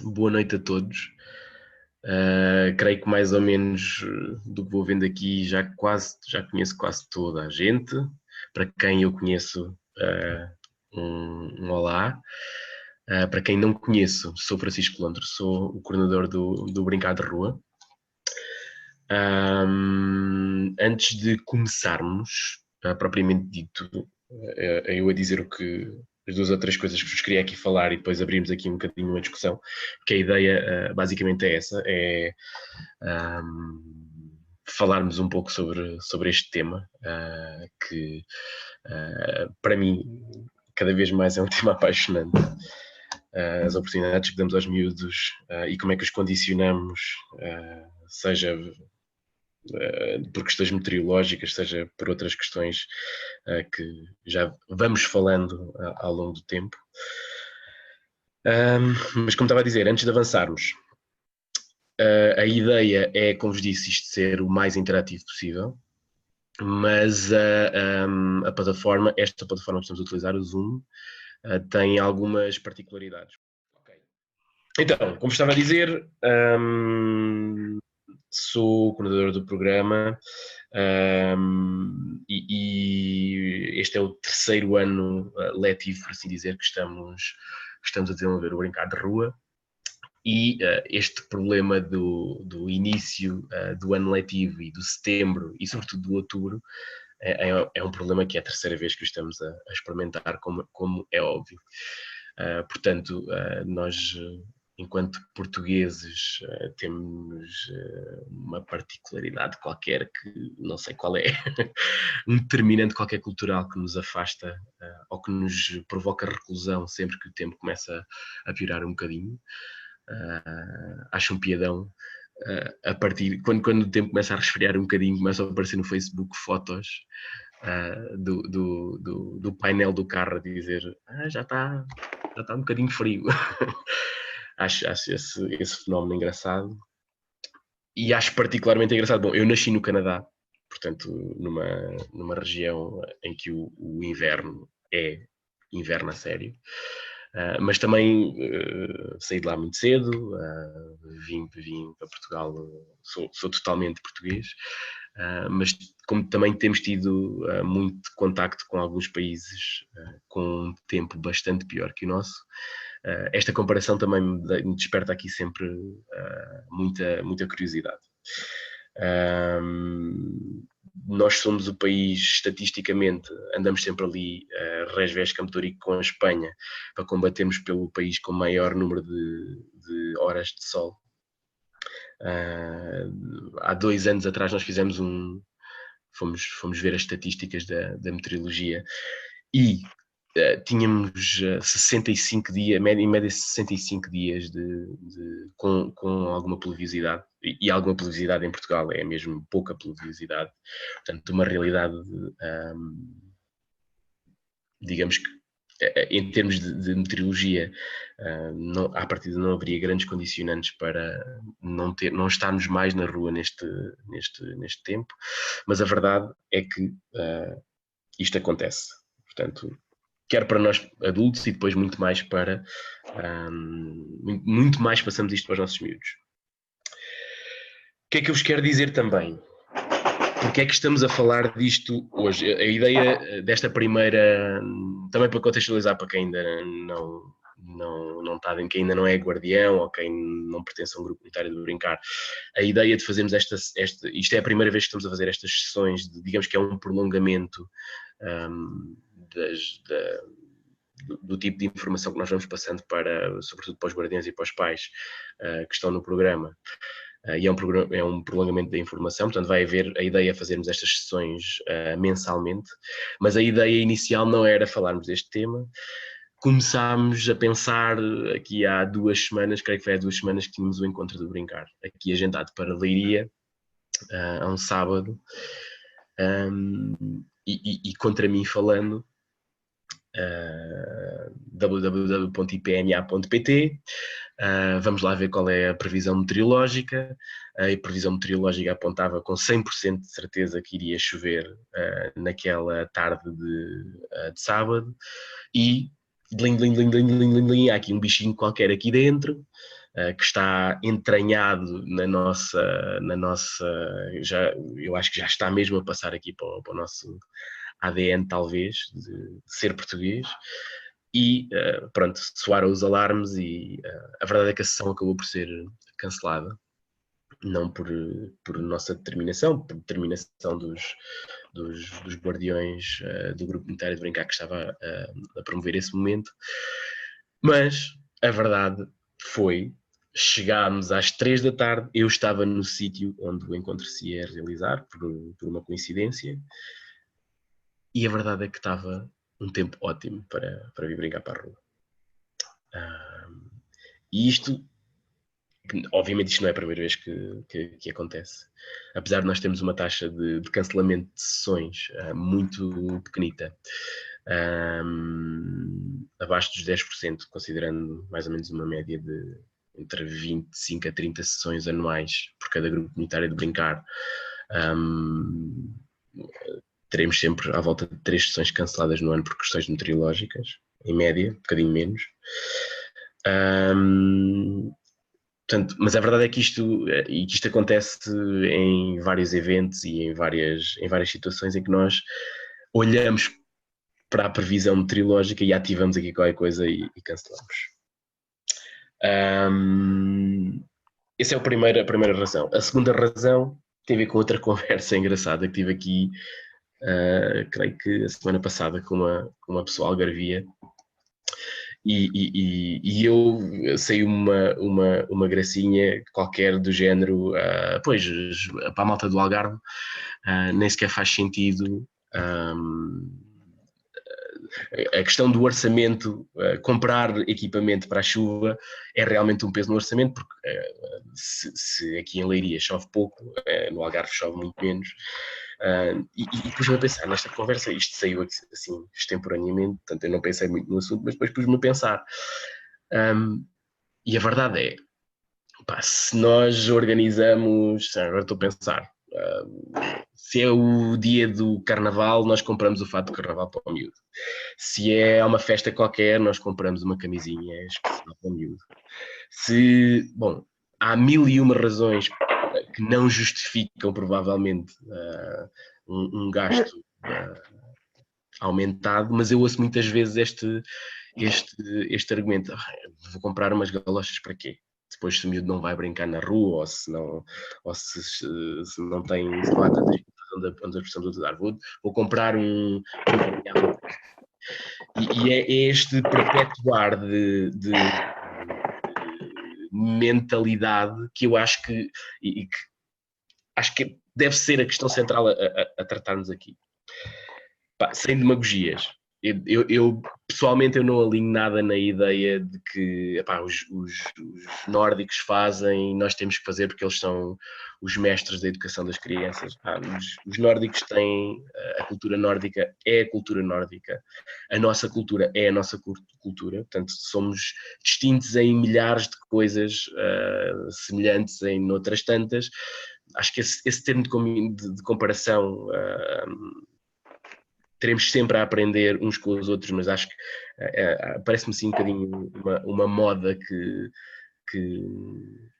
Boa noite a todos. Creio que mais ou menos do que vou vendo aqui já conheço quase toda a gente. Para quem eu conheço, um olá. Para quem não conheço, sou Francisco Londro, sou o coordenador do Brincar de Rua. Antes de começarmos, propriamente dito, eu a dizer as duas ou três coisas que vos queria aqui falar e depois abrirmos aqui um bocadinho uma discussão, porque a ideia basicamente é essa, é falarmos um pouco sobre este tema, que para mim cada vez mais é um tema apaixonante. As oportunidades que damos aos miúdos e como é que os condicionamos, seja por questões meteorológicas, seja por outras questões que já vamos falando ao longo do tempo. Mas como estava a dizer, antes de avançarmos, a ideia é, como vos disse, isto ser o mais interativo possível, mas esta plataforma que estamos a utilizar, o Zoom, tem algumas particularidades. Okay. Então, como estava a dizer, sou o coordenador do programa e este é o terceiro ano letivo, por assim dizer, que estamos a desenvolver o Brincar de Rua. E este problema do início do ano letivo e do setembro e sobretudo do outubro é um problema que é a terceira vez que o estamos a experimentar, como é óbvio. Portanto, nós, enquanto portugueses, temos uma particularidade qualquer que não sei qual é, um determinante qualquer cultural que nos afasta ou que nos provoca reclusão sempre que o tempo começa a piorar um bocadinho. Acho um piadão a partir quando o tempo começa a resfriar um bocadinho, começam a aparecer no Facebook fotos do painel do carro a dizer já está um bocadinho frio. acho esse fenómeno engraçado e acho particularmente engraçado. Bom, eu nasci no Canadá, portanto numa região em que o inverno é inverno a sério. Mas também saí de lá muito cedo, vim para Portugal, sou totalmente português, mas como também temos tido muito contacto com alguns países com um tempo bastante pior que o nosso, esta comparação também me desperta aqui sempre muita curiosidade. Nós somos o país, estatisticamente, andamos sempre ali resvés campetórico com a Espanha para combatermos pelo país com maior número de horas de sol. Há 2 anos atrás nós fizemos fomos ver as estatísticas da meteorologia e tínhamos 65 dias, em média 65 dias com alguma pluviosidade, e alguma pluviosidade em Portugal é mesmo pouca pluviosidade, portanto uma realidade, digamos que em termos de meteorologia, à partida não haveria grandes condicionantes para não estarmos mais na rua neste tempo, mas a verdade é que isto acontece, portanto, quer para nós adultos e depois muito mais muito mais passamos isto para os nossos miúdos. O que é que eu vos quero dizer também? Porque é que estamos a falar disto hoje? A ideia desta primeira, também para contextualizar para quem ainda não está, quem ainda não é guardião ou quem não pertence a um grupo unitário de Brincar, a ideia de fazermos isto é a primeira vez que estamos a fazer estas sessões, digamos que é um prolongamento do tipo de informação que nós vamos passando sobretudo para os guardiães e para os pais que estão no programa. E é um prolongamento da informação, portanto vai haver a ideia de fazermos estas sessões mensalmente, mas a ideia inicial não era falarmos deste tema. Começámos a pensar aqui há 2 semanas, creio que foi há 2 semanas que tínhamos o encontro do Brincar, aqui agendado para Leiria, a um sábado, e contra mim falando, www.ipma.pt. Vamos lá ver qual é a previsão meteorológica. A previsão meteorológica apontava com 100% de certeza que iria chover naquela tarde de sábado, e há aqui um bichinho qualquer aqui dentro que está entranhado eu acho que já está mesmo a passar aqui para o nosso ADN, talvez, de ser português. E pronto, soaram os alarmes e a verdade é que a sessão acabou por ser cancelada, não por nossa determinação, por determinação dos guardiões do grupo unitário de Brincar, que estava a promover esse momento. Mas a verdade foi, chegámos às 3 da tarde, eu estava no sítio onde o encontro se ia realizar, por uma coincidência, e a verdade é que estava um tempo ótimo para vir brincar para a rua. E isto, obviamente isto não é a primeira vez que acontece. Apesar de nós termos uma taxa de cancelamento de sessões muito pequenita, abaixo dos 10%, considerando mais ou menos uma média de entre 25 a 30 sessões anuais por cada grupo comunitário de brincar, teremos sempre à volta de 3 sessões canceladas no ano por questões meteorológicas, em média, um bocadinho menos. Portanto, mas a verdade é que isto acontece em vários eventos e em várias situações em que nós olhamos para a previsão meteorológica e ativamos aqui qualquer coisa e cancelamos. Essa é a primeira razão. A segunda razão tem a ver com outra conversa engraçada que tive aqui, creio que a semana passada, com uma pessoa algarvia. E eu sei uma gracinha qualquer do género, pois, para a malta do Algarve, nem sequer faz sentido a questão do orçamento, comprar equipamento para a chuva é realmente um peso no orçamento, porque se aqui em Leiria chove pouco, no Algarve chove muito menos. E pus-me a pensar nesta conversa, isto saiu assim extemporaneamente, portanto eu não pensei muito no assunto, mas depois pus-me a pensar. E a verdade é, pá, se nós organizamos, agora estou a pensar, se é o dia do carnaval, nós compramos o fato de carnaval para o miúdo. Se é uma festa qualquer, nós compramos uma camisinha especial para o miúdo. Bom, há 1001 razões que não justificam provavelmente um gasto aumentado, ou eu ouço muitas vezes este argumento: vou comprar umas galochas para quê? Depois se o miúdo não vai brincar na rua, se não tem, se não há tantas onde as pessoas usar, vou comprar um e é este perpetuar de mentalidade que eu acho que deve ser a questão central a tratarmos aqui. Pá, sem demagogias. Eu pessoalmente eu não alinho nada na ideia de que epá, os nórdicos fazem e nós temos que fazer porque eles são os mestres da educação das crianças. Os nórdicos têm, a cultura nórdica é a cultura nórdica, a nossa cultura é a nossa cultura, portanto somos distintos em milhares de coisas semelhantes em outras tantas. Acho que esse termo de comparação teremos sempre a aprender uns com os outros, mas acho que parece-me assim um bocadinho uma moda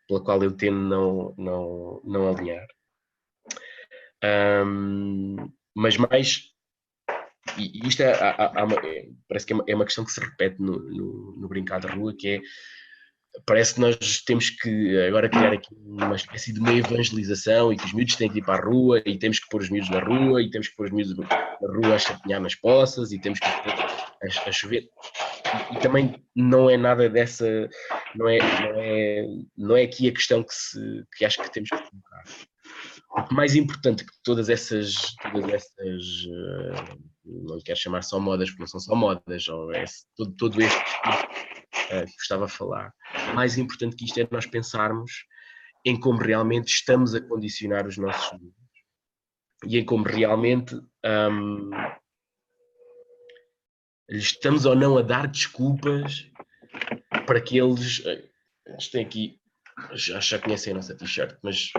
pela qual eu tendo não alinhar. Mas mais, e isto parece que é uma questão que se repete no brincar de rua, que é, parece que nós temos que agora criar aqui uma espécie de meia evangelização e que os miúdos têm que ir para a rua e temos que pôr os miúdos na rua e temos que pôr os miúdos na rua a chapinhar nas poças e temos que pôr a chover. E também não é nada dessa, não é aqui a questão que acho que temos que colocar. O mais importante que todas essas não quero chamar só modas, porque não são só modas, ou todo este que estava a falar. Mais importante que isto é nós pensarmos em como realmente estamos a condicionar os nossos miúdos e em como realmente lhes estamos ou não a dar desculpas para que eles têm aqui, já conhecem a nossa t-shirt, mas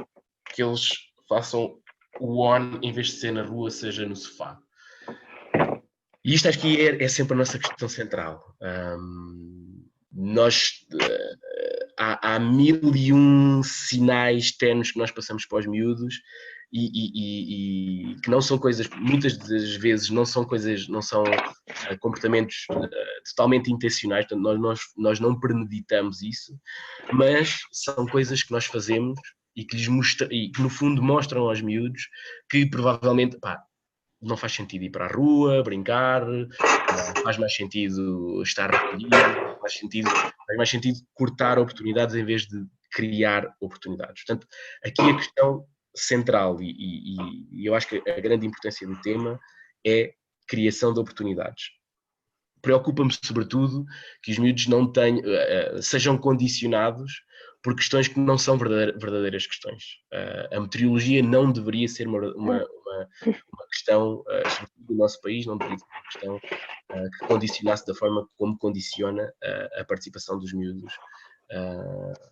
que eles façam o on em vez de ser na rua, seja no sofá. E isto acho que é sempre a nossa questão central. Nós há 1001 sinais tenues que nós passamos para os miúdos e que não são coisas, muitas das vezes não são coisas, não são comportamentos totalmente intencionais, portanto nós não premeditamos isso, mas são coisas que nós fazemos e que e que no fundo mostram aos miúdos que provavelmente, não faz sentido ir para a rua, brincar, faz mais sentido estar recolhido, faz mais sentido cortar oportunidades em vez de criar oportunidades. Portanto, aqui a questão central, e eu acho que a grande importância do tema é criação de oportunidades. Preocupa-me sobretudo que os miúdos não tenham, sejam condicionados por questões que não são verdadeiras questões. A meteorologia não deveria ser uma questão, sobretudo no nosso país, não deveria ser uma questão que condicionasse da forma como condiciona a participação dos miúdos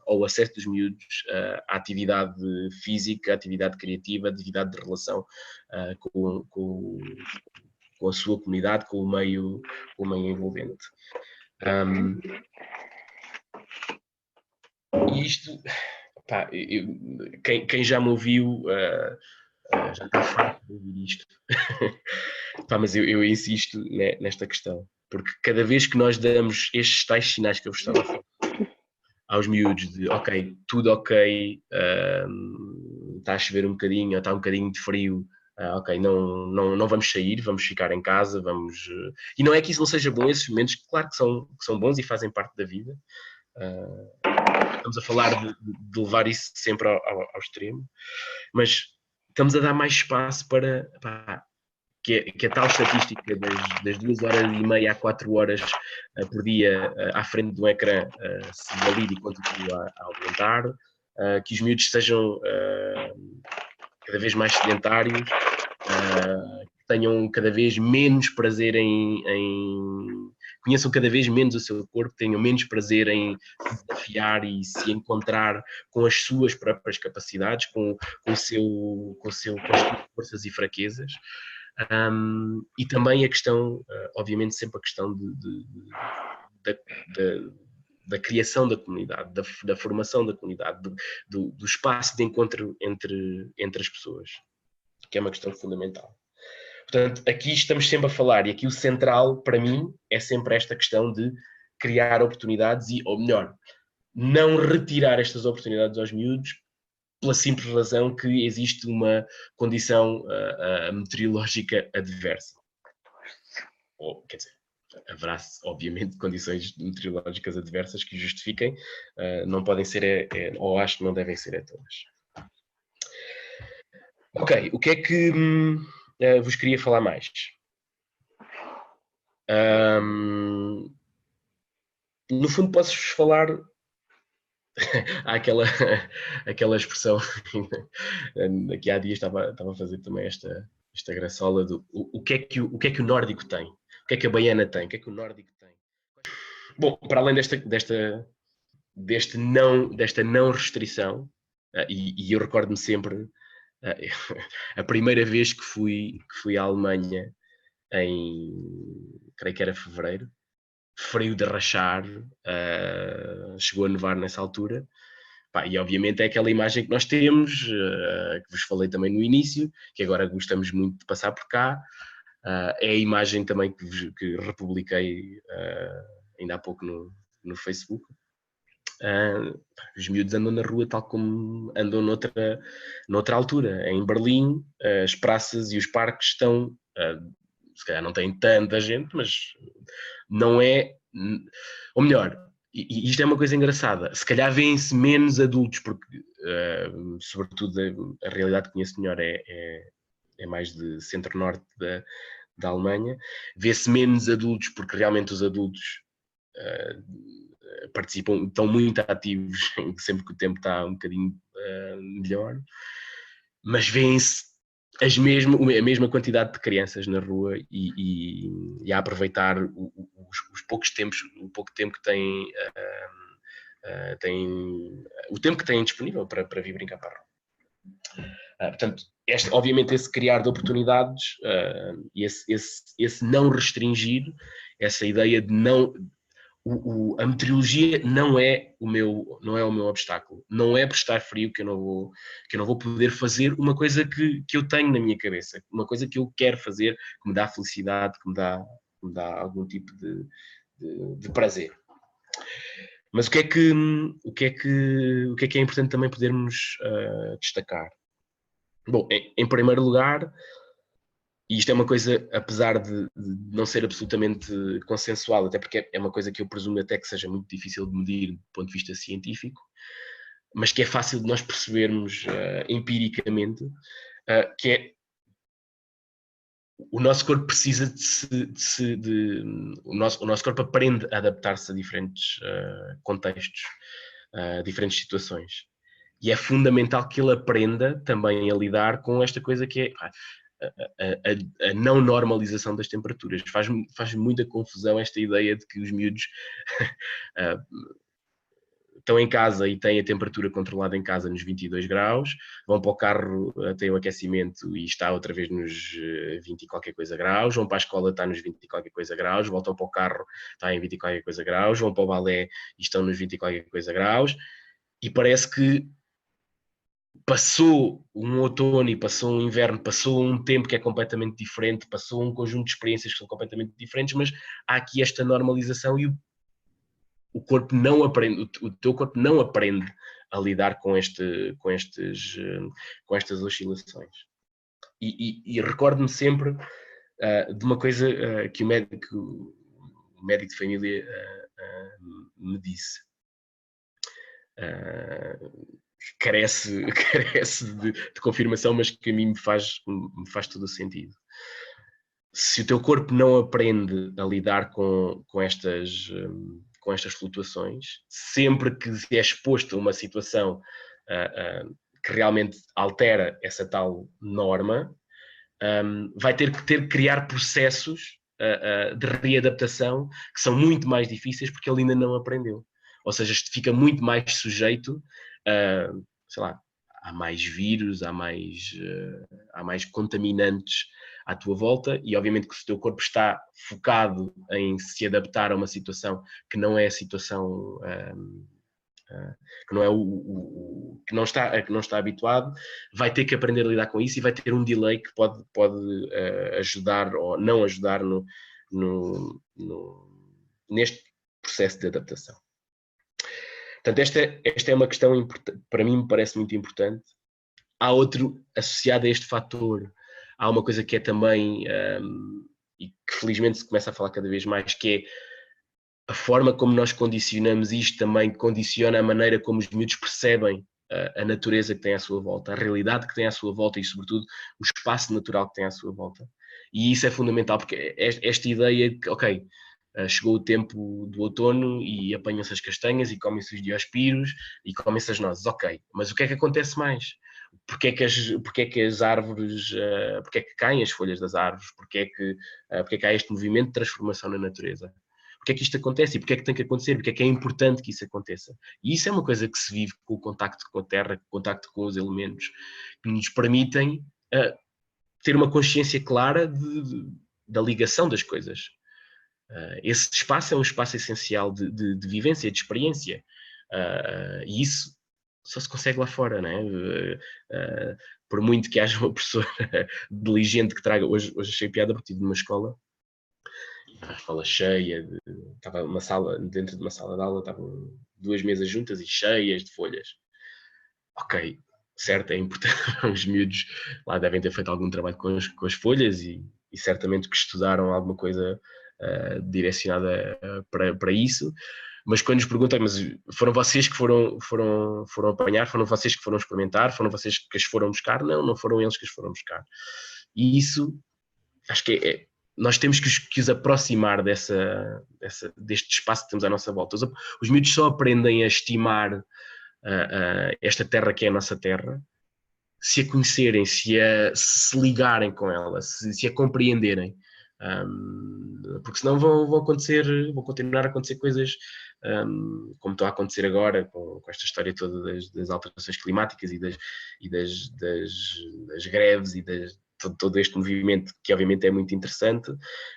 ou o acesso dos miúdos à atividade física, à atividade criativa, à atividade de relação com a sua comunidade, com o meio envolvente. E isto, quem já me ouviu já está farto de ouvir isto. Mas eu insisto nesta questão, porque cada vez que nós damos estes tais sinais que eu vos estava a falar aos miúdos de ok, tudo ok, está a chover um bocadinho, ou está um bocadinho de frio, ok, não vamos sair, vamos ficar em casa, vamos... E não é que isso não seja bom, esses momentos, claro que são bons e fazem parte da vida. Estamos a falar de levar isso sempre ao extremo, mas estamos a dar mais espaço para que a tal estatística das 2h30 a 4 horas por dia à frente de um ecrã se valide e continue a aumentar, que os miúdos sejam cada vez mais sedentários, que tenham cada vez menos prazer conheçam cada vez menos o seu corpo, tenham menos prazer em se desafiar e se encontrar com as suas próprias capacidades, com as suas forças e fraquezas. E também a questão, obviamente sempre a questão da criação da comunidade, da formação da comunidade, do espaço de encontro entre as pessoas, que é uma questão fundamental. Portanto, aqui estamos sempre a falar, e aqui o central, para mim, é sempre esta questão de criar oportunidades ou melhor, não retirar estas oportunidades aos miúdos pela simples razão que existe uma condição meteorológica adversa. Ou, quer dizer, haverá, obviamente, condições meteorológicas adversas que justifiquem, não podem ser, ou acho que não devem ser todas. Ok, o que é que vos queria falar mais? No fundo, posso-vos falar. Há aquela expressão que há dias estava a fazer também esta graçola do o que é que o nórdico tem, o que é que a baiana tem, o que é que o nórdico tem. Bom, para além desta não restrição, e eu recordo-me sempre a primeira vez que fui à Alemanha creio que era fevereiro, frio de rachar, chegou a nevar nessa altura, e obviamente é aquela imagem que nós temos, que vos falei também no início, que agora gostamos muito de passar por cá, é a imagem também que republiquei ainda há pouco no Facebook. Os miúdos andam na rua tal como andam noutra altura. Em Berlim, as praças e os parques estão, se calhar não têm tanta gente, mas não é, ou melhor, e isto é uma coisa engraçada, se calhar vêem-se menos adultos, porque sobretudo a realidade que conheço melhor é mais de centro-norte da Alemanha, vê-se menos adultos porque realmente os adultos participam, estão muito ativos sempre que o tempo está um bocadinho melhor, mas vêem-se a mesma quantidade de crianças na rua e a aproveitar o pouco tempo que têm, o tempo que têm disponível para vir brincar para a rua. Portanto, obviamente esse criar de oportunidades e esse não restringir, essa ideia de não... a meteorologia não é o meu obstáculo. Não é por estar frio que eu não vou poder fazer uma coisa que eu tenho na minha cabeça, uma coisa que eu quero fazer, que me dá felicidade, que me dá algum tipo de prazer. Mas o que é importante também podermos destacar? Bom, em primeiro lugar, e isto é uma coisa, apesar de não ser absolutamente consensual, até porque é uma coisa que eu presumo até que seja muito difícil de medir do ponto de vista científico, mas que é fácil de nós percebermos empiricamente, que é o nosso corpo precisa o nosso corpo aprende a adaptar-se a diferentes contextos, diferentes situações. E é fundamental que ele aprenda também a lidar com esta coisa que é a não normalização das temperaturas. Faz muita confusão esta ideia de que os miúdos estão em casa e têm a temperatura controlada em casa nos 22 graus, vão para o carro, têm o aquecimento e está outra vez nos 20 e qualquer coisa graus, vão para a escola, está nos 20 e qualquer coisa graus, voltam para o carro, está em 20 e qualquer coisa graus, vão para o balé e estão nos 20 e qualquer coisa graus, e parece que passou um outono e passou um inverno, passou um tempo que é completamente diferente, passou um conjunto de experiências que são completamente diferentes, mas há aqui esta normalização e o corpo não aprende, o teu corpo não aprende a lidar com estas oscilações. E recordo-me sempre de uma coisa que o médico de família me disse. Carece de confirmação, mas que a mim me faz todo o sentido. Se o teu corpo não aprende a lidar com estas flutuações, sempre que é exposto a uma situação que realmente altera essa tal norma, vai ter que criar processos de readaptação que são muito mais difíceis porque ele ainda não aprendeu. Ou seja, fica muito mais sujeito a, sei lá, há mais vírus, há mais contaminantes à tua volta, e obviamente que se o teu corpo está focado em se adaptar a uma situação que não é a situação que não é que não está habituado, vai ter que aprender a lidar com isso e vai ter um delay que pode ajudar ou não ajudar neste processo de adaptação. Portanto, esta é uma questão, para mim, me parece muito importante. Há outro associado a este fator. Há uma coisa que é também, e que felizmente se começa a falar cada vez mais, que é a forma como nós condicionamos isto também condiciona a maneira como os miúdos percebem a natureza que tem à sua volta, a realidade que tem à sua volta e, sobretudo, o espaço natural que tem à sua volta. E isso é fundamental, porque esta ideia de que, ok, chegou o tempo do outono e apanham-se as castanhas e comem-se os diospiros e comem-se as nozes, ok. Mas o que é que acontece mais? Porque é que as árvores, porque é que caem as folhas das árvores? Porque é que há este movimento de transformação na natureza? Porque é que isto acontece e porque é que tem que acontecer? Porque é que é importante que isso aconteça? E isso é uma coisa que se vive com o contacto com a terra, com o contacto com os elementos, que nos permitem ter uma consciência clara da ligação das coisas. Esse espaço é um espaço essencial de vivência, de experiência. E isso só se consegue lá fora, não é? Por muito que haja uma pessoa diligente que traga... Hoje achei piada porque estive numa escola cheia, estava dentro de uma sala de aula, estavam 2 mesas juntas e cheias de folhas. Ok, certo, é importante, os miúdos lá devem ter feito algum trabalho com as folhas e certamente que estudaram alguma coisa direcionada para isso, mas quando nos perguntam, mas foram vocês que foram apanhar, foram vocês que foram experimentar, foram vocês que as foram buscar? Não foram eles que as foram buscar. E isso, acho que nós temos que os aproximar deste espaço que temos à nossa volta. Os miúdos só aprendem a estimar esta terra que é a nossa terra se a conhecerem, se ligarem com ela, se a compreenderem. Porque senão vão continuar a acontecer coisas como estão a acontecer agora com esta história toda das alterações climáticas e das greves e todo este movimento que obviamente é muito interessante,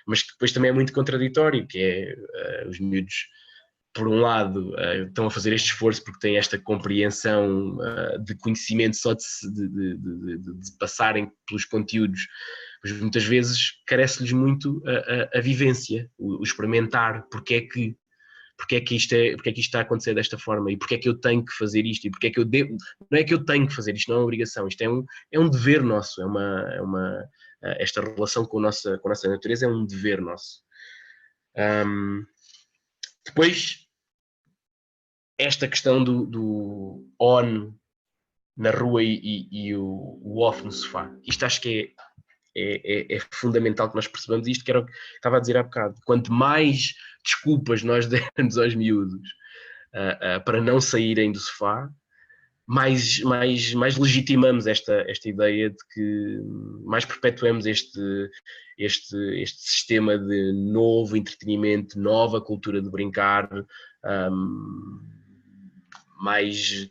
mas que depois também é muito contraditório, que é os miúdos por um lado, estão a fazer este esforço porque têm esta compreensão de conhecimento só de passarem pelos conteúdos, mas muitas vezes carece-lhes muito a vivência, o experimentar, porque é que isto está a acontecer desta forma e porque é que eu tenho que fazer isto e porque é que eu devo, não é que eu tenho que fazer isto, não é uma obrigação, isto é um dever nosso, esta relação com a nossa natureza é um dever nosso. Depois, esta questão do on na rua e o off no sofá, isto acho que é fundamental que nós percebamos isto, que era o que estava a dizer há bocado. Quanto mais desculpas nós dermos aos miúdos para não saírem do sofá, mais legitimamos esta ideia de que mais perpetuemos este sistema de novo entretenimento, nova cultura de brincar,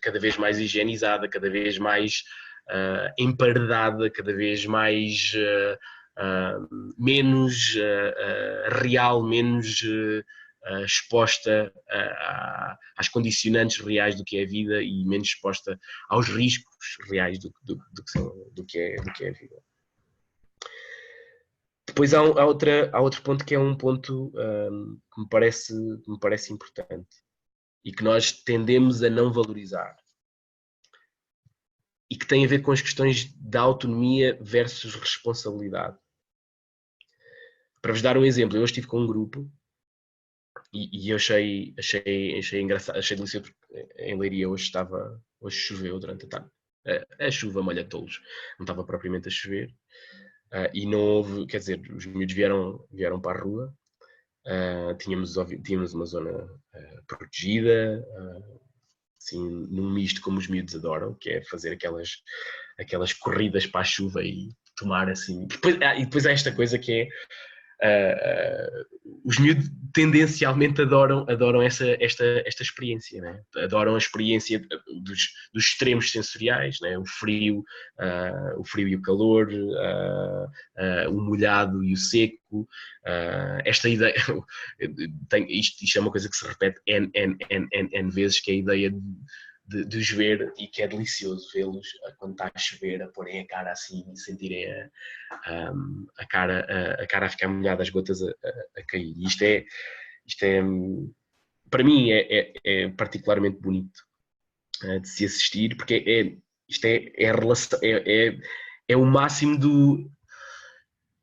cada vez mais higienizada, cada vez mais emparedada, cada vez mais menos real, menos exposta às condicionantes reais do que é a vida e menos exposta aos riscos reais do que é a vida. Depois há outro ponto que é um ponto que me parece importante e que nós tendemos a não valorizar e que tem a ver com as questões da autonomia versus responsabilidade. Para vos dar um exemplo, eu hoje estive com um grupo e eu achei engraçado, achei delicioso, porque em Leiria hoje choveu durante a tarde. A chuva molha tolos, não estava propriamente a chover e não houve, quer dizer, os miúdos vieram para a rua, tínhamos uma zona protegida, assim, num misto como os miúdos adoram, que é fazer aquelas corridas para a chuva e tomar assim. E depois há esta coisa que é os miúdos tendencialmente adoram esta experiência, né? Adoram a experiência dos extremos sensoriais, né? O frio e o calor, o molhado e o seco, esta ideia, isto é uma coisa que se repete N vezes, que é a ideia de os ver e que é delicioso vê-los quando está a chover, a porem a cara assim e sentirem a cara a ficar molhada, as gotas a cair. Isto é para mim é particularmente bonito de se assistir, porque isto é a relação, é o máximo do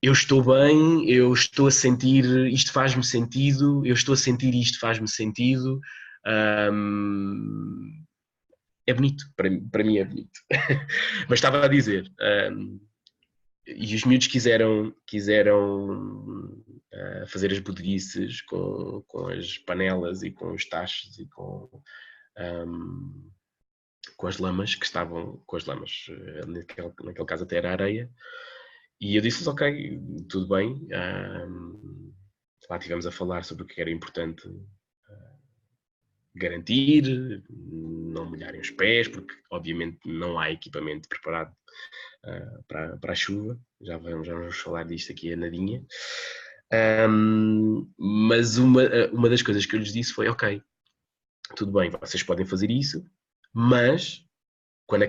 eu estou bem, eu estou a sentir, isto faz-me sentido, eu estou a sentir isto faz-me sentido. É bonito, para mim é bonito. Mas estava a dizer, e os miúdos quiseram fazer as bodeguices com as panelas e com os tachos e com as lamas que estavam, com as lamas, naquele caso até era areia, e eu disse-lhes, ok, tudo bem, lá estivemos a falar sobre o que era importante garantir, não molharem os pés, porque obviamente não há equipamento preparado para a chuva, já vamos falar disto aqui a nadinha. Mas uma das coisas que eu lhes disse foi, ok, tudo bem, vocês podem fazer isso, mas quando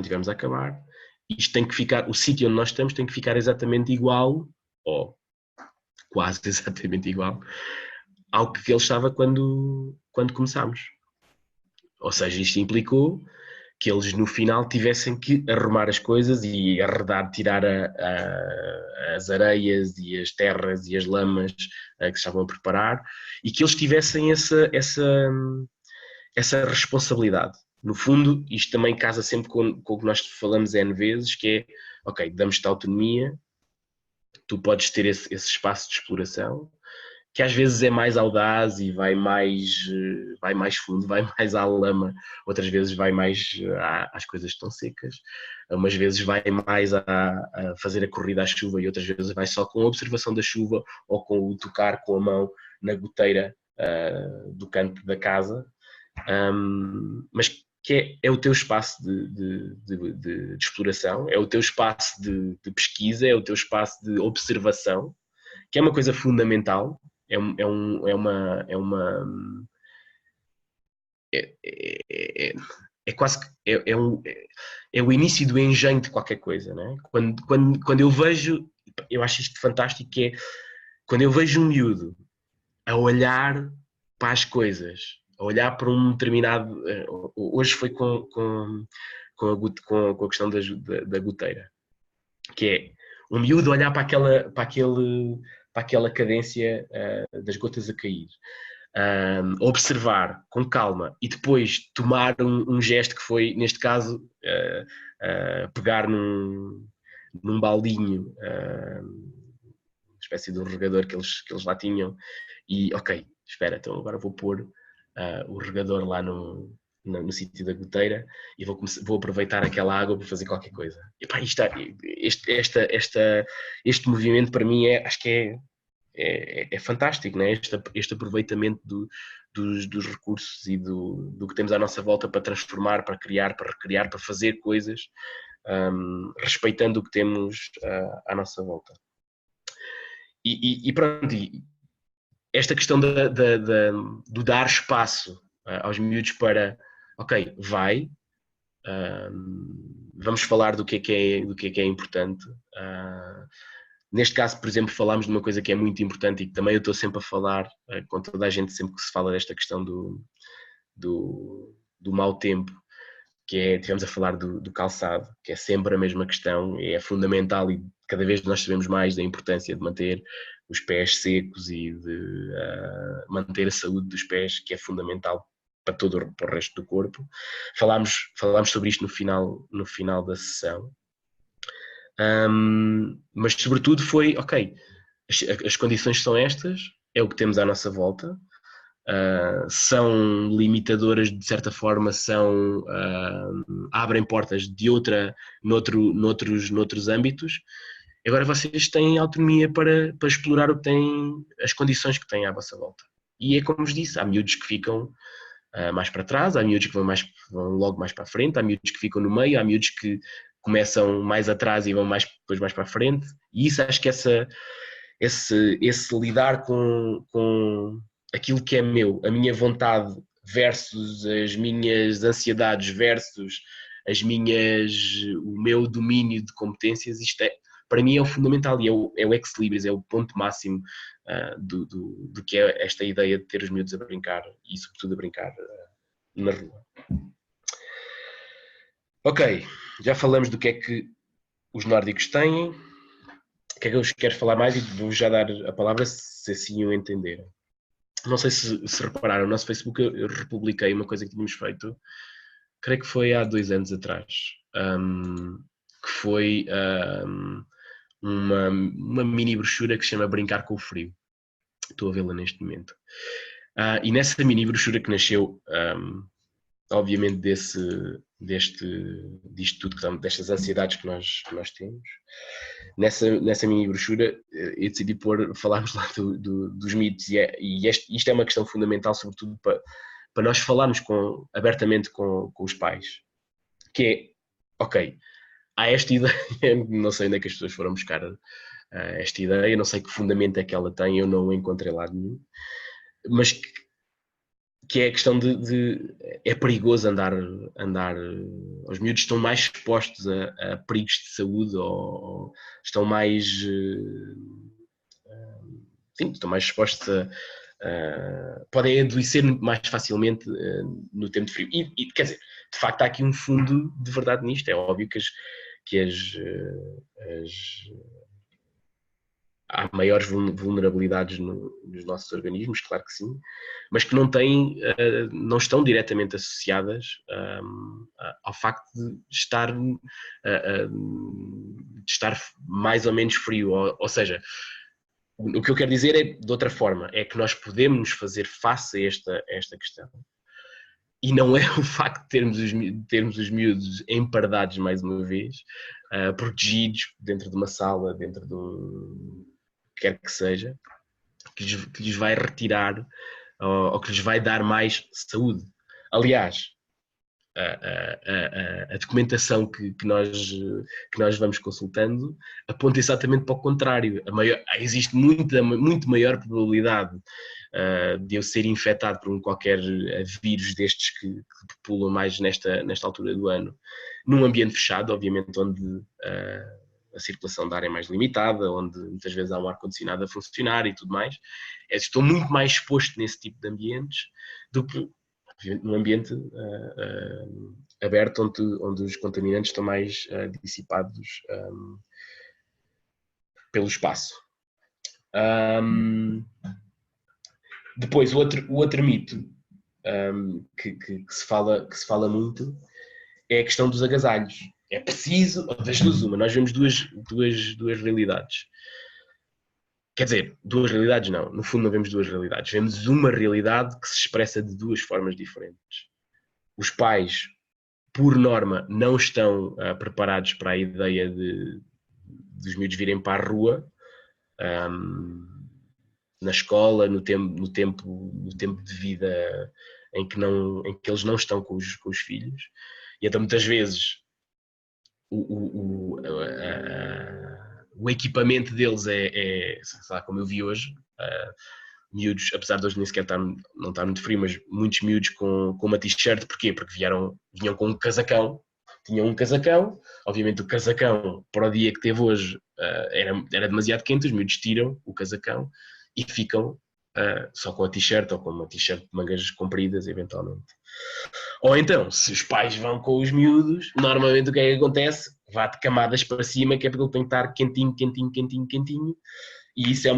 tivermos a acabar, isto tem que ficar, o sítio onde nós estamos tem que ficar exatamente igual, ou quase exatamente igual, ao que ele estava quando começámos. Ou seja, isto implicou que eles no final tivessem que arrumar as coisas e arredar, tirar as areias e as terras e as lamas que estavam a preparar, e que eles tivessem essa responsabilidade. No fundo, isto também casa sempre com o que nós falamos N vezes, que é, ok, damos-te autonomia, tu podes ter esse espaço de exploração, que às vezes é mais audaz e vai mais fundo, vai mais à lama, outras vezes vai mais às coisas que estão secas, umas vezes vai mais a fazer a corrida à chuva e outras vezes vai só com a observação da chuva ou com o tocar com a mão na goteira do canto da casa, mas que é o teu espaço de exploração, é o teu espaço de pesquisa, é o teu espaço de observação, que é uma coisa fundamental. É uma é, é, é quase que é o início do engenho de qualquer coisa, né? Quando eu vejo, eu acho isto fantástico, que é quando eu vejo um miúdo a olhar para as coisas, a olhar para um determinado. Hoje foi com a questão da goteira, que é um miúdo olhar para aquela cadência das gotas a cair. Observar com calma e depois tomar um gesto que foi, neste caso, pegar num baldinho, uma espécie de um regador que eles lá tinham, e ok, espera, então agora vou pôr o regador lá no sítio da goteira e vou aproveitar aquela água para fazer qualquer coisa. E, pá, este movimento para mim acho que é fantástico, né? Este aproveitamento dos recursos e do que temos à nossa volta para transformar, para criar, para recriar, para fazer coisas, respeitando o que temos à nossa volta. E pronto, esta questão do dar espaço aos miúdos para, ok, vamos falar do que é importante. Neste caso, por exemplo, falámos de uma coisa que é muito importante e que também eu estou sempre a falar com toda a gente sempre que se fala desta questão do mau tempo, que estivemos a falar do calçado, que é sempre a mesma questão, é fundamental e cada vez nós sabemos mais da importância de manter os pés secos e de manter a saúde dos pés, que é fundamental para para o resto do corpo. Falámos sobre isto no final da sessão. Mas sobretudo foi, ok, as condições são estas, é o que temos à nossa volta, são limitadoras de certa forma, abrem portas de noutros âmbitos. Agora vocês têm autonomia para explorar o que têm, as condições que têm à vossa volta. E é como vos disse, há miúdos que ficam mais para trás, há miúdos que vão logo mais para a frente, há miúdos que ficam no meio, há miúdos que começam mais atrás e vão depois mais para a frente. E isso acho que esse lidar com aquilo que é meu, a minha vontade versus as minhas ansiedades versus o meu domínio de competências, isto para mim é o fundamental e é o ex-libris, é o ponto máximo do que é esta ideia de ter os miúdos a brincar e sobretudo a brincar na rua. Ok, já falamos do que é que os nórdicos têm. O que é que eu vos quero falar mais e vou já dar a palavra se assim o entenderem. Não sei se repararam, no nosso Facebook eu republiquei uma coisa que tínhamos feito, creio que foi há 2 anos atrás, que foi uma mini brochura que se chama Brincar com o Frio. Estou a vê-la neste momento. E nessa mini brochura que nasceu, obviamente, disto tudo, destas ansiedades que nós temos, nessa mini brochura eu decidi falarmos lá dos mitos e isto é uma questão fundamental, sobretudo para nós falarmos abertamente com os pais, que é, ok, há esta ideia, não sei onde é que as pessoas foram buscar esta ideia, não sei que fundamento é que ela tem, eu não encontrei lá nenhum, mas que é a questão é perigoso andar, os miúdos estão mais expostos a perigos de saúde ou estão mais sim, estão mais expostos podem adoecer mais facilmente no tempo de frio e quer dizer, de facto há aqui um fundo de verdade nisto, é óbvio que há maiores vulnerabilidades nos nossos organismos, claro que sim, mas que não estão diretamente associadas ao facto de estar mais ou menos frio, ou seja, o que eu quero dizer é de outra forma, é que nós podemos fazer face a esta questão. E não é o facto de termos os miúdos empardados mais uma vez, protegidos dentro de uma sala, dentro de quer que seja, que lhes vai retirar ou que lhes vai dar mais saúde. Aliás, a documentação que nós vamos consultando aponta exatamente para o contrário. Existe muito maior probabilidade de eu ser infectado por qualquer vírus destes que populam mais nesta altura do ano, num ambiente fechado, obviamente, onde a circulação de ar é mais limitada, onde muitas vezes há um ar-condicionado a funcionar e tudo mais. Estou muito mais exposto nesse tipo de ambientes do que num ambiente aberto, onde os contaminantes estão mais dissipados pelo espaço. Depois, o outro mito que se fala muito é a questão dos agasalhos. É preciso, das duas uma, nós vemos duas realidades. Quer dizer, duas realidades não, no fundo não vemos duas realidades, vemos uma realidade que se expressa de duas formas diferentes. Os pais, por norma, não estão preparados para a ideia dos miúdos virem para a rua, na escola, no tempo de vida em que eles não estão com os filhos, e então muitas vezes o equipamento deles sei lá, como eu vi hoje, miúdos, apesar de hoje nem sequer não estar muito frio, mas muitos miúdos com uma t-shirt. Porquê? Porque vinham com um casacão, tinham um casacão, obviamente o casacão para o dia que teve hoje era demasiado quente, os miúdos tiram o casacão e ficam só com a t-shirt ou com uma t-shirt de mangas compridas, eventualmente. Ou então, se os pais vão com os miúdos, normalmente o que é que acontece? Vá de camadas para cima, que é porque ele tem que estar quentinho, e isso é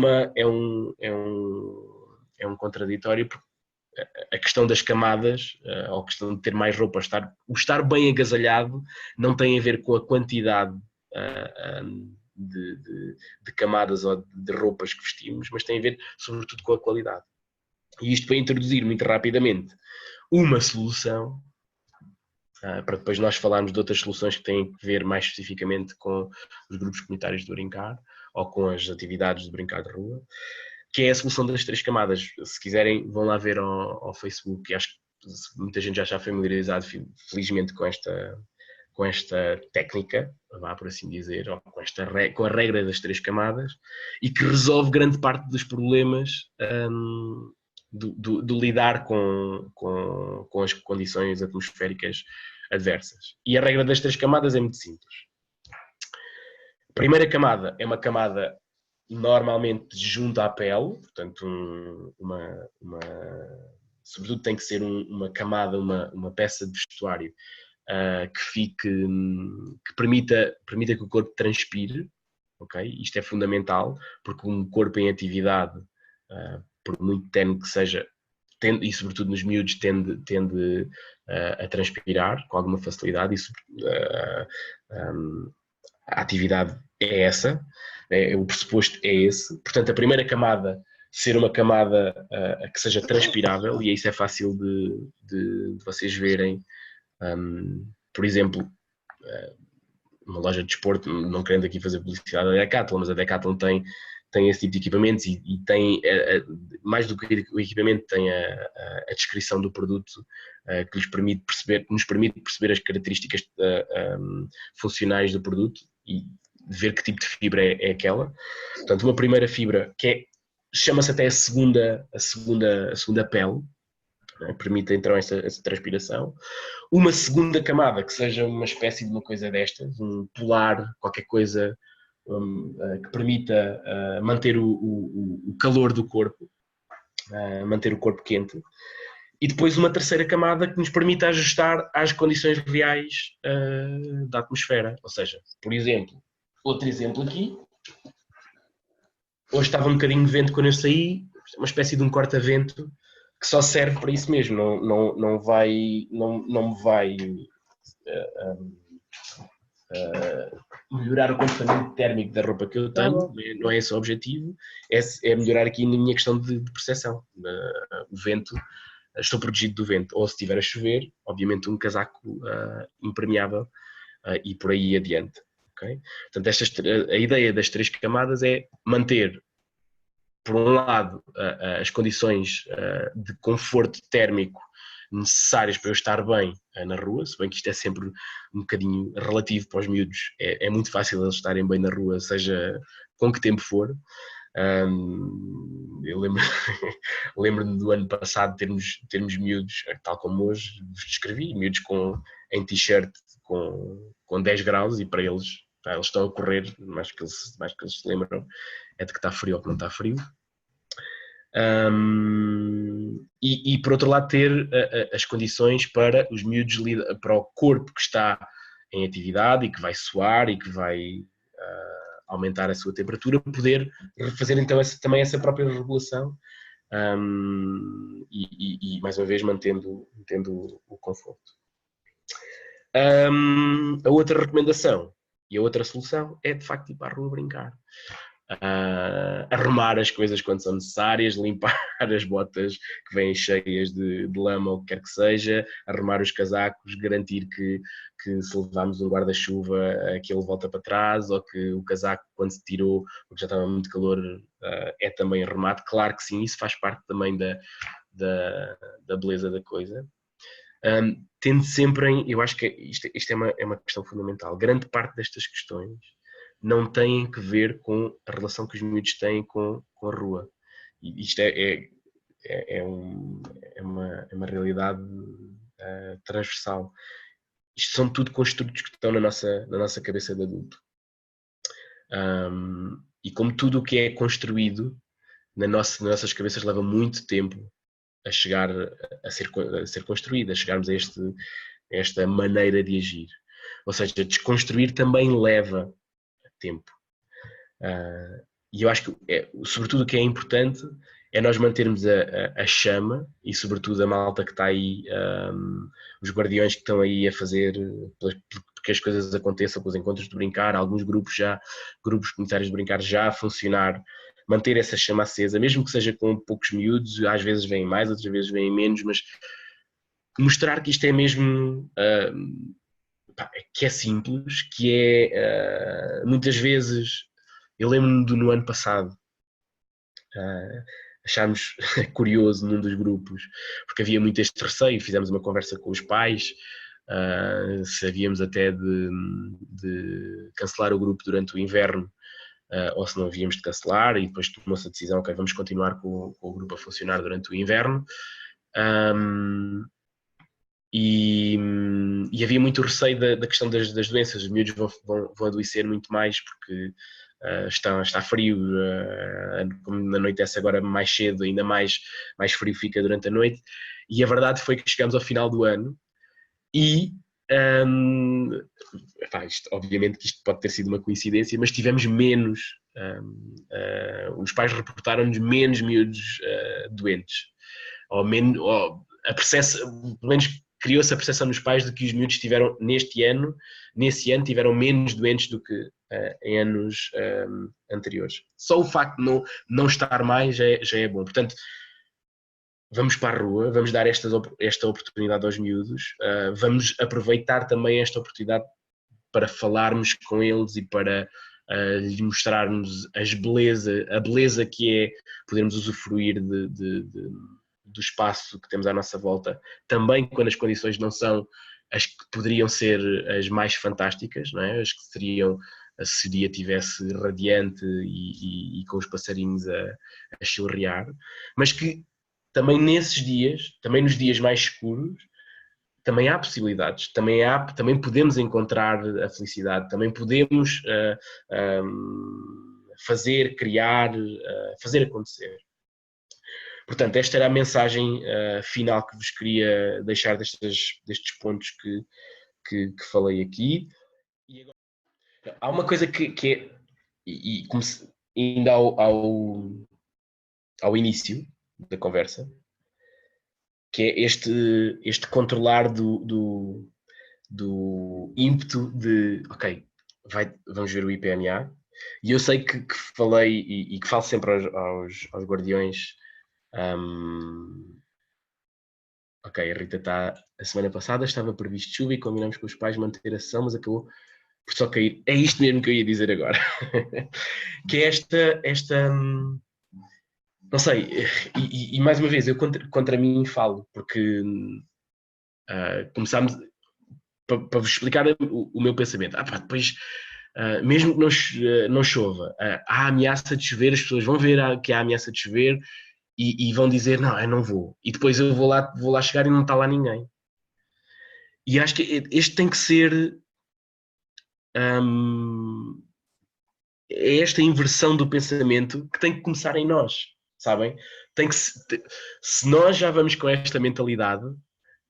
um contraditório, porque a questão das camadas, ou a questão de ter mais roupa, o estar bem agasalhado, não tem a ver com a quantidade de camadas ou de roupas que vestimos, mas tem a ver sobretudo com a qualidade. E isto para introduzir muito rapidamente uma solução, para depois nós falarmos de outras soluções que têm a ver mais especificamente com os grupos comunitários de brincar ou com as atividades de brincar de rua, que é a solução das 3 camadas. Se quiserem, vão lá ver ao Facebook, e acho que muita gente já está familiarizado, felizmente, com esta técnica, vá por assim dizer, ou com a regra das 3 camadas, e que resolve grande parte dos problemas do lidar com as condições atmosféricas adversas. E a regra das 3 camadas é muito simples. A primeira camada é uma camada normalmente junto à pele, portanto sobretudo tem que ser uma camada, uma peça de vestuário que permita que o corpo transpire, ok? Isto é fundamental, porque um corpo em atividade, por muito tenue que seja, e sobretudo nos miúdos, tende a transpirar com alguma facilidade, a atividade é essa, o pressuposto é esse. Portanto, a primeira camada ser uma camada que seja transpirável, e isso é fácil de vocês verem. Por exemplo, uma loja de desporto, não querendo aqui fazer publicidade da Decathlon, mas a Decathlon tem esse tipo de equipamentos e tem, mais do que o equipamento, tem a descrição do produto que nos permite perceber as características funcionais do produto e ver que tipo de fibra é aquela. Portanto, uma primeira fibra que chama-se até a segunda pele, permite então essa transpiração. Uma segunda camada que seja uma espécie de uma coisa destas, um polar, qualquer coisa que permita manter o calor do corpo, manter o corpo quente. E depois uma terceira camada que nos permita ajustar às condições reais da atmosfera. Ou seja, por exemplo, outro exemplo aqui, hoje estava um bocadinho de vento quando eu saí, uma espécie de um corta-vento que só serve para isso mesmo, não me vai melhorar o comportamento térmico da roupa que eu tenho, não é esse o objetivo, é melhorar aqui na minha questão de percepção. O vento, estou protegido do vento, ou se estiver a chover, obviamente um casaco impermeável e por aí adiante. Okay? Portanto, a ideia das 3 camadas é manter, por um lado, as condições de conforto térmico necessárias para eu estar bem na rua, se bem que isto é sempre um bocadinho relativo para os miúdos. É muito fácil eles estarem bem na rua, seja com que tempo for. Eu lembro-me do ano passado termos miúdos, tal como hoje vos descrevi, miúdos em t-shirt com 10 graus e para eles, eles estão a correr, mais que eles se lembram é de que está frio ou que não está frio. E por outro lado ter as condições para os miúdos, para o corpo que está em atividade e que vai suar e que vai aumentar a sua temperatura, poder fazer então também essa própria regulação e mais uma vez mantendo o conforto. A outra recomendação e a outra solução é de facto ir para a rua brincar. Arrumar as coisas quando são necessárias, limpar as botas que vêm cheias de lama ou o que quer que seja, arrumar os casacos, garantir que se levarmos um guarda-chuva que ele volta para trás, ou que o casaco quando se tirou, porque já estava muito calor, é também arrumado. Claro que sim, isso faz parte também da beleza da coisa. Tendo sempre eu acho que isto é uma questão fundamental, grande parte destas questões não têm que ver com a relação que os miúdos têm com a rua. E isto é uma realidade transversal. Isto são tudo construtos que estão na nossa cabeça de adulto. E como tudo o que é construído nas nossas cabeças leva muito tempo a chegar a ser construído, a chegarmos a esta maneira de agir. Ou seja, desconstruir também leva tempo. E eu acho que, sobretudo, o que é importante é nós mantermos a chama e, sobretudo, a malta que está aí, os guardiões que estão aí a fazer porque as coisas aconteçam, com os encontros de brincar, alguns grupos comunitários de brincar já a funcionar, manter essa chama acesa, mesmo que seja com poucos miúdos, às vezes vêm mais, outras vezes vêm menos, mas mostrar que isto é mesmo... que é simples, que é muitas vezes, eu lembro-me no ano passado, achámos curioso num dos grupos, porque havia muito este receio, fizemos uma conversa com os pais, se havíamos até de cancelar o grupo durante o inverno, ou se não havíamos de cancelar, e depois tomou-se a decisão, ok, vamos continuar com o grupo a funcionar durante o inverno. E havia muito receio da questão das doenças, os miúdos vão adoecer muito mais porque está frio, como anoitece agora mais cedo, ainda mais frio fica durante a noite, e a verdade foi que chegamos ao final do ano e obviamente que isto pode ter sido uma coincidência, mas tivemos menos, os pais reportaram-nos menos miúdos doentes, ou menos, pelo menos criou-se a percepção nos pais de que os miúdos tiveram nesse ano tiveram menos doentes do que em anos anteriores. Só o facto de não estar mais já é bom. Portanto, vamos para a rua, vamos dar esta oportunidade aos miúdos, vamos aproveitar também esta oportunidade para falarmos com eles e para lhes mostrarmos a beleza que é podermos usufruir do espaço que temos à nossa volta, também quando as condições não são as que poderiam ser as mais fantásticas, não é? As que seriam se o dia estivesse radiante e com os passarinhos a chilrear, mas que também nesses dias, também nos dias mais escuros, também há possibilidades, também podemos encontrar a felicidade, também podemos fazer, criar, fazer acontecer. Portanto, esta era a mensagem final que vos queria deixar destes pontos que falei aqui. E agora, há uma coisa que é, e ainda ao início da conversa, que é este controlar do ímpeto de, ok, vamos ver o IPNA, e eu sei que falei e que falo sempre aos guardiões. Ok, a Rita a semana passada estava previsto chuva e combinamos com os pais manter a sessão, mas acabou por só cair. É isto mesmo que eu ia dizer agora. Que é esta não sei, e mais uma vez, eu contra mim falo, porque começámos, para vos explicar o meu pensamento, depois, mesmo que não chova, há ameaça de chover, as pessoas vão ver que há ameaça de chover e vão dizer, não, eu não vou. E depois eu vou lá chegar e não está lá ninguém. E acho que este tem que ser é esta inversão do pensamento que tem que começar em nós, sabem? Se nós já vamos com esta mentalidade,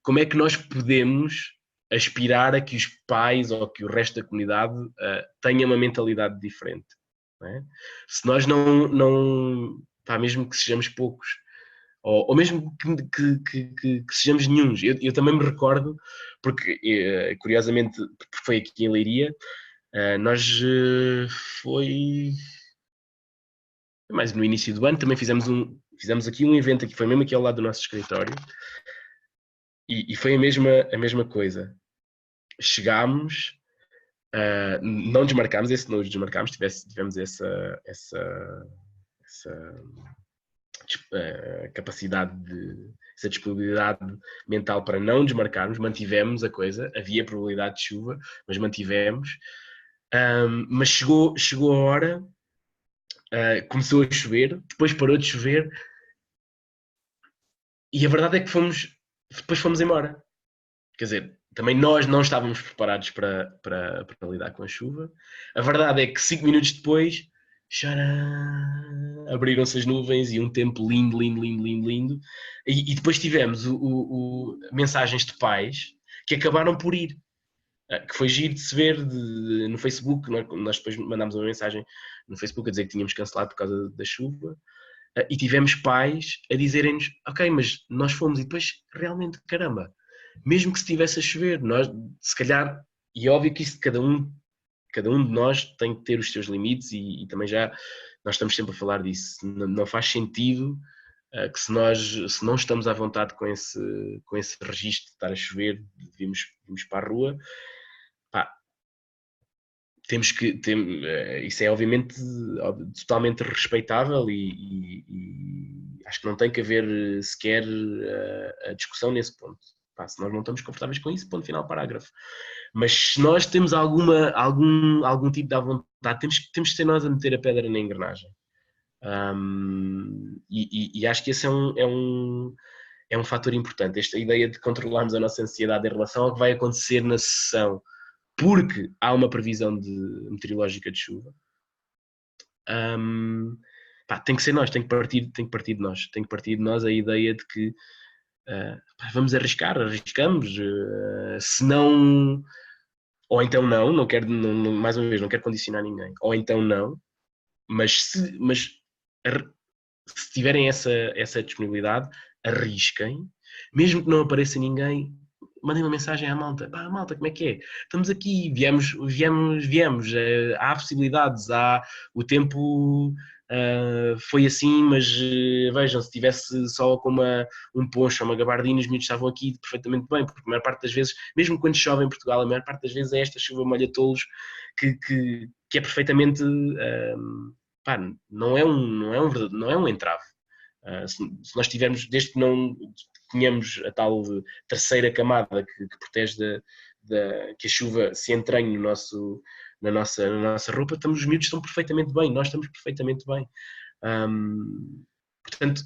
como é que nós podemos aspirar a que os pais ou que o resto da comunidade tenha uma mentalidade diferente? Não é? Se nós mesmo que sejamos poucos, ou mesmo que sejamos nenhuns. Eu também me recordo, porque curiosamente foi aqui em Leiria, nós foi mais no início do ano, também fizemos aqui um evento que foi mesmo aqui ao lado do nosso escritório, e foi a mesma coisa. Chegámos, não desmarcámos, esse não os desmarcámos, tivemos essa capacidade essa disponibilidade mental para não desmarcarmos, mantivemos a coisa, havia probabilidade de chuva, mas mantivemos. Mas chegou a hora, começou a chover, depois parou de chover, e a verdade é que depois fomos embora. Quer dizer, também nós não estávamos preparados para lidar com a chuva. A verdade é que 5 minutos depois, abriram-se as nuvens e um tempo lindo, lindo, lindo, lindo, lindo. E depois tivemos mensagens de pais que acabaram por ir. Que foi giro de se ver no Facebook. Nós depois mandámos uma mensagem no Facebook a dizer que tínhamos cancelado por causa da chuva. E tivemos pais a dizerem-nos, ok, mas nós fomos, e depois realmente, caramba, mesmo que se estivesse a chover, nós, se calhar, e é óbvio que isso cada um de nós tem que ter os seus limites, e também nós estamos sempre a falar disso. Não faz sentido que se não estamos à vontade com esse registro de estar a chover, devíamos para a rua, temos que isso é obviamente totalmente respeitável, e acho que não tem que haver sequer a discussão nesse ponto. Se nós não estamos confortáveis com isso, ponto final, parágrafo. Mas se nós temos algum tipo de vontade, temos que ser nós a meter a pedra na engrenagem. E acho que esse é um fator importante, esta ideia de controlarmos a nossa ansiedade em relação ao que vai acontecer na sessão, porque há uma previsão meteorológica de chuva. Tem que ser nós, tem que partir de nós. Tem que partir de nós a ideia de que vamos arriscamos, se não, ou então não quero, mais uma vez, não quero condicionar ninguém, ou então não, mas se tiverem essa disponibilidade, arrisquem, mesmo que não apareça ninguém, mandem uma mensagem à malta. Malta, como é que é? Estamos aqui, viemos, há possibilidades, o tempo foi assim, mas vejam, se tivesse só com um poncho ou uma gabardina, os miúdos estavam aqui perfeitamente bem, porque a maior parte das vezes, mesmo quando chove em Portugal, a maior parte das vezes é esta chuva molha-tolos que é perfeitamente... não é um entrave. Se nós tivermos, desde que não tenhamos a tal terceira camada que protege que a chuva se entranhe na nossa roupa, os miúdos estão perfeitamente bem, nós estamos perfeitamente bem. Portanto,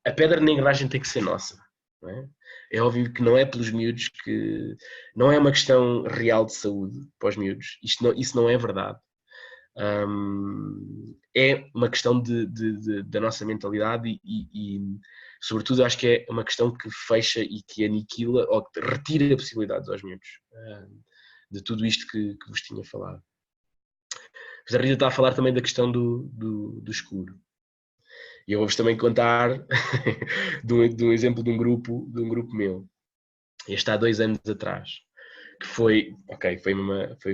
a pedra na engrenagem tem que ser nossa. Não é? É óbvio que não é pelos miúdos, que não é uma questão real de saúde para os miúdos, isso não é verdade. É uma questão da nossa mentalidade e, sobretudo, acho que é uma questão que fecha e que aniquila ou que retira possibilidades aos miúdos de tudo isto que vos tinha falado. Mas a Rita está a falar também da questão do escuro. E eu vou-vos também contar de um exemplo de um grupo meu. Este há 2 anos atrás, que foi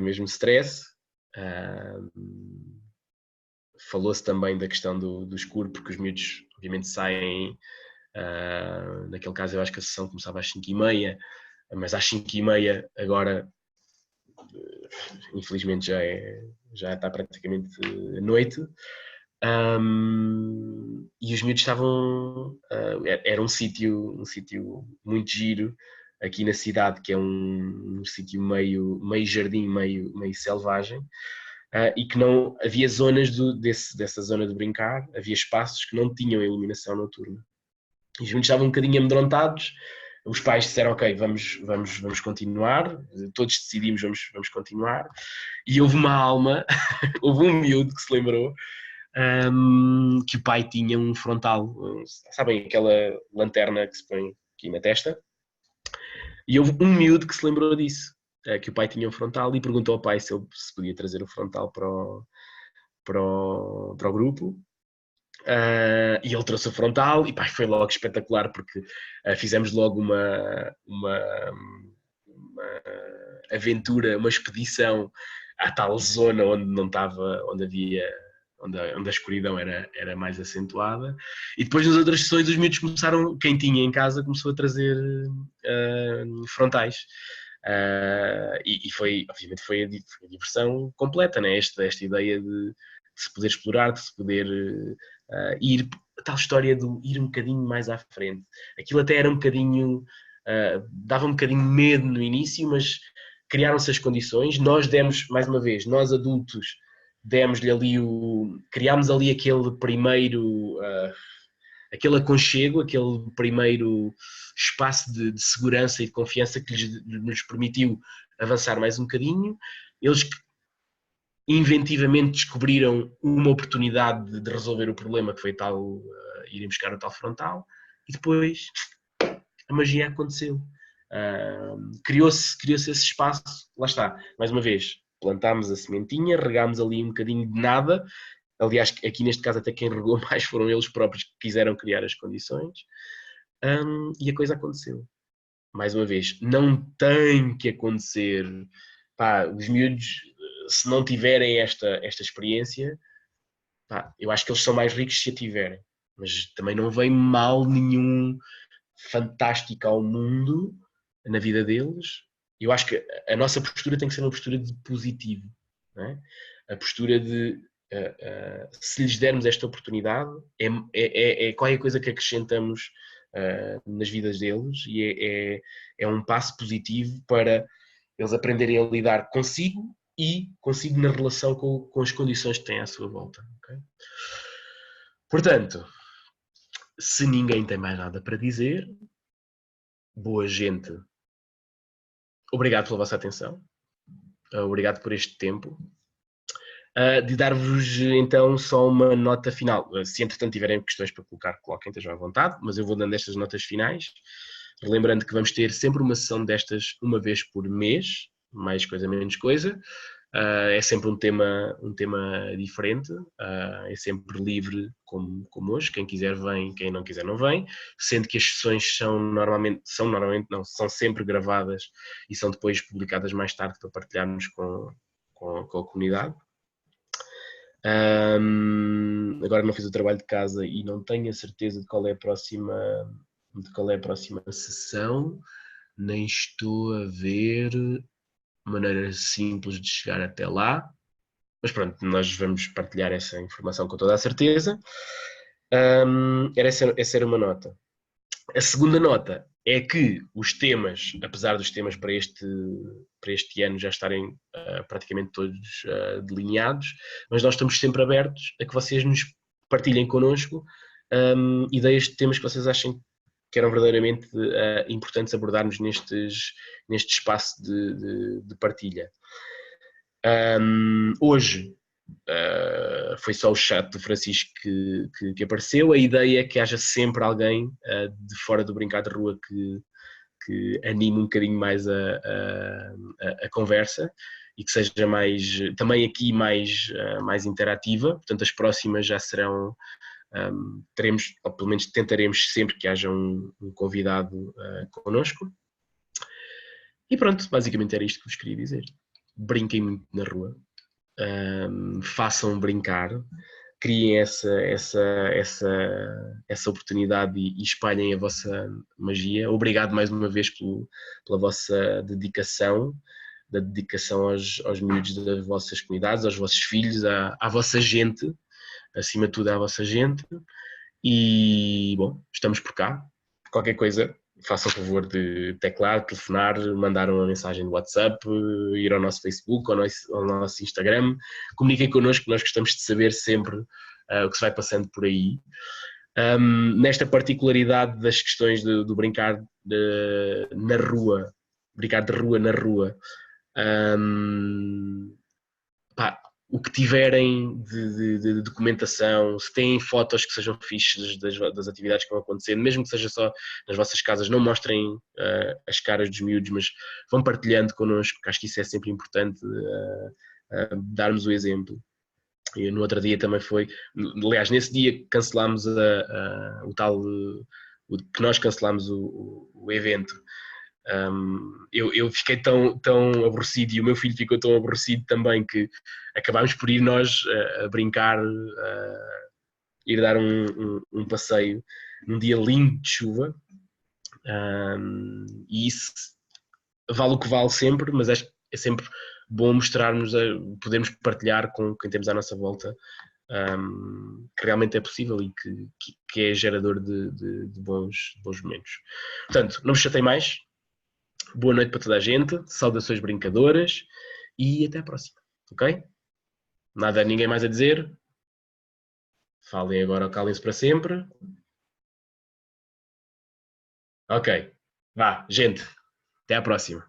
mesmo stress. Falou-se também da questão do escuro, porque os miúdos obviamente saem, naquele caso eu acho que a sessão começava às 5h30, mas às 5h30 agora infelizmente já está praticamente noite, e os miúdos estavam, era um sítio muito giro aqui na cidade, que é um sítio meio jardim, meio selvagem, e que não havia zonas dessa zona de brincar, havia espaços que não tinham iluminação noturna. E os miúdos estavam um bocadinho amedrontados. Os pais disseram, ok, vamos continuar, todos decidimos, vamos continuar. E houve uma alma, houve um miúdo que se lembrou que o pai tinha um frontal, sabem, aquela lanterna que se põe aqui na testa? E houve um miúdo que se lembrou disso, que o pai tinha um frontal e perguntou ao pai se podia trazer o frontal para o grupo. E ele trouxe o frontal e pá, foi logo espetacular porque fizemos logo uma aventura, uma expedição à tal zona onde não estava, onde a escuridão era mais acentuada. E depois nas outras sessões os miúdos começaram, quem tinha em casa começou a trazer frontais. E foi, obviamente, foi a diversão completa, né? Esta ideia de se poder explorar, de se poder ir, a tal história de ir um bocadinho mais à frente. Aquilo até era um bocadinho, dava um bocadinho medo no início, mas criaram-se as condições, nós demos, mais uma vez, nós adultos, demos-lhe ali criámos ali aquele primeiro, aquele aconchego, aquele primeiro espaço de segurança e de confiança que nos permitiu avançar mais um bocadinho. Eles inventivamente descobriram uma oportunidade de resolver o problema, que foi tal, irem buscar o tal frontal, e depois a magia aconteceu. Criou-se esse espaço, lá está, mais uma vez, plantámos a sementinha, regámos ali um bocadinho de nada, aliás, aqui neste caso até quem regou mais foram eles próprios que quiseram criar as condições, e a coisa aconteceu. Mais uma vez, não tem que acontecer, pá, os miúdos, se não tiverem esta experiência, pá, eu acho que eles são mais ricos se a tiverem, mas também não vem mal nenhum fantástico ao mundo na vida deles. Eu acho que a nossa postura tem que ser uma postura de positivo, não é? A postura de se lhes dermos esta oportunidade é qualquer coisa que acrescentamos nas vidas deles e é um passo positivo para eles aprenderem a lidar consigo e consigo na relação com as condições que têm à sua volta. Okay? Portanto, se ninguém tem mais nada para dizer, boa gente, obrigado pela vossa atenção, obrigado por este tempo. De dar-vos então só uma nota final. Se entretanto tiverem questões para colocar, coloquem, estejam à vontade, mas eu vou dando estas notas finais, lembrando que vamos ter sempre uma sessão destas uma vez por mês, mais coisa, menos coisa. É sempre um tema diferente, é sempre livre como hoje, quem quiser vem, quem não quiser não vem, sendo que as sessões são sempre gravadas e são depois publicadas mais tarde para partilharmos com a comunidade. Agora não fiz o trabalho de casa e não tenho a certeza de qual é a próxima sessão, nem estou a ver maneira simples de chegar até lá, mas pronto, nós vamos partilhar essa informação com toda a certeza. Essa era uma nota. A segunda nota é que os temas, apesar dos temas para este ano já estarem praticamente todos delineados, mas nós estamos sempre abertos a que vocês nos partilhem connosco ideias de temas que vocês achem que eram verdadeiramente importantes abordarmos neste espaço de partilha. Hoje foi só o chat do Francisco que apareceu. A ideia é que haja sempre alguém de fora do Brincar de Rua que anime um bocadinho mais a conversa e que seja também aqui mais interativa. Portanto, as próximas já serão teremos, ou pelo menos tentaremos sempre que haja um convidado connosco. E pronto, basicamente era isto que vos queria dizer. Brinquem muito na rua, façam brincar, criem essa oportunidade e espalhem a vossa magia. Obrigado mais uma vez pela vossa dedicação, da dedicação aos miúdos das vossas comunidades, aos vossos filhos, à vossa gente, acima de tudo à vossa gente. E, bom, estamos por cá. Qualquer coisa, façam o favor de teclar, telefonar, mandar uma mensagem no WhatsApp, ir ao nosso Facebook, ao nosso Instagram. Comuniquem connosco, nós gostamos de saber sempre o que se vai passando por aí. Nesta particularidade das questões do brincar na rua, brincar de rua na rua, pá, o que tiverem de documentação, se têm fotos que sejam fixes das atividades que vão acontecendo, mesmo que seja só nas vossas casas, não mostrem as caras dos miúdos, mas vão partilhando connosco, que acho que isso é sempre importante, darmos o exemplo. E no outro dia também foi, aliás, nesse dia cancelámos o tal, que nós cancelámos o evento. Eu fiquei tão aborrecido e o meu filho ficou tão aborrecido também que acabámos por ir nós a brincar, ir dar um passeio num dia lindo de chuva, e isso vale o que vale sempre, mas é sempre bom mostrarmos, podermos partilhar com quem temos à nossa volta, que realmente é possível e que é gerador de bons momentos. Portanto, não vos chatei mais. Boa noite para toda a gente, saudações brincadoras e até à próxima, ok? Nada, ninguém mais a dizer? Falem agora, calem-se para sempre. Ok, vá, gente, até à próxima.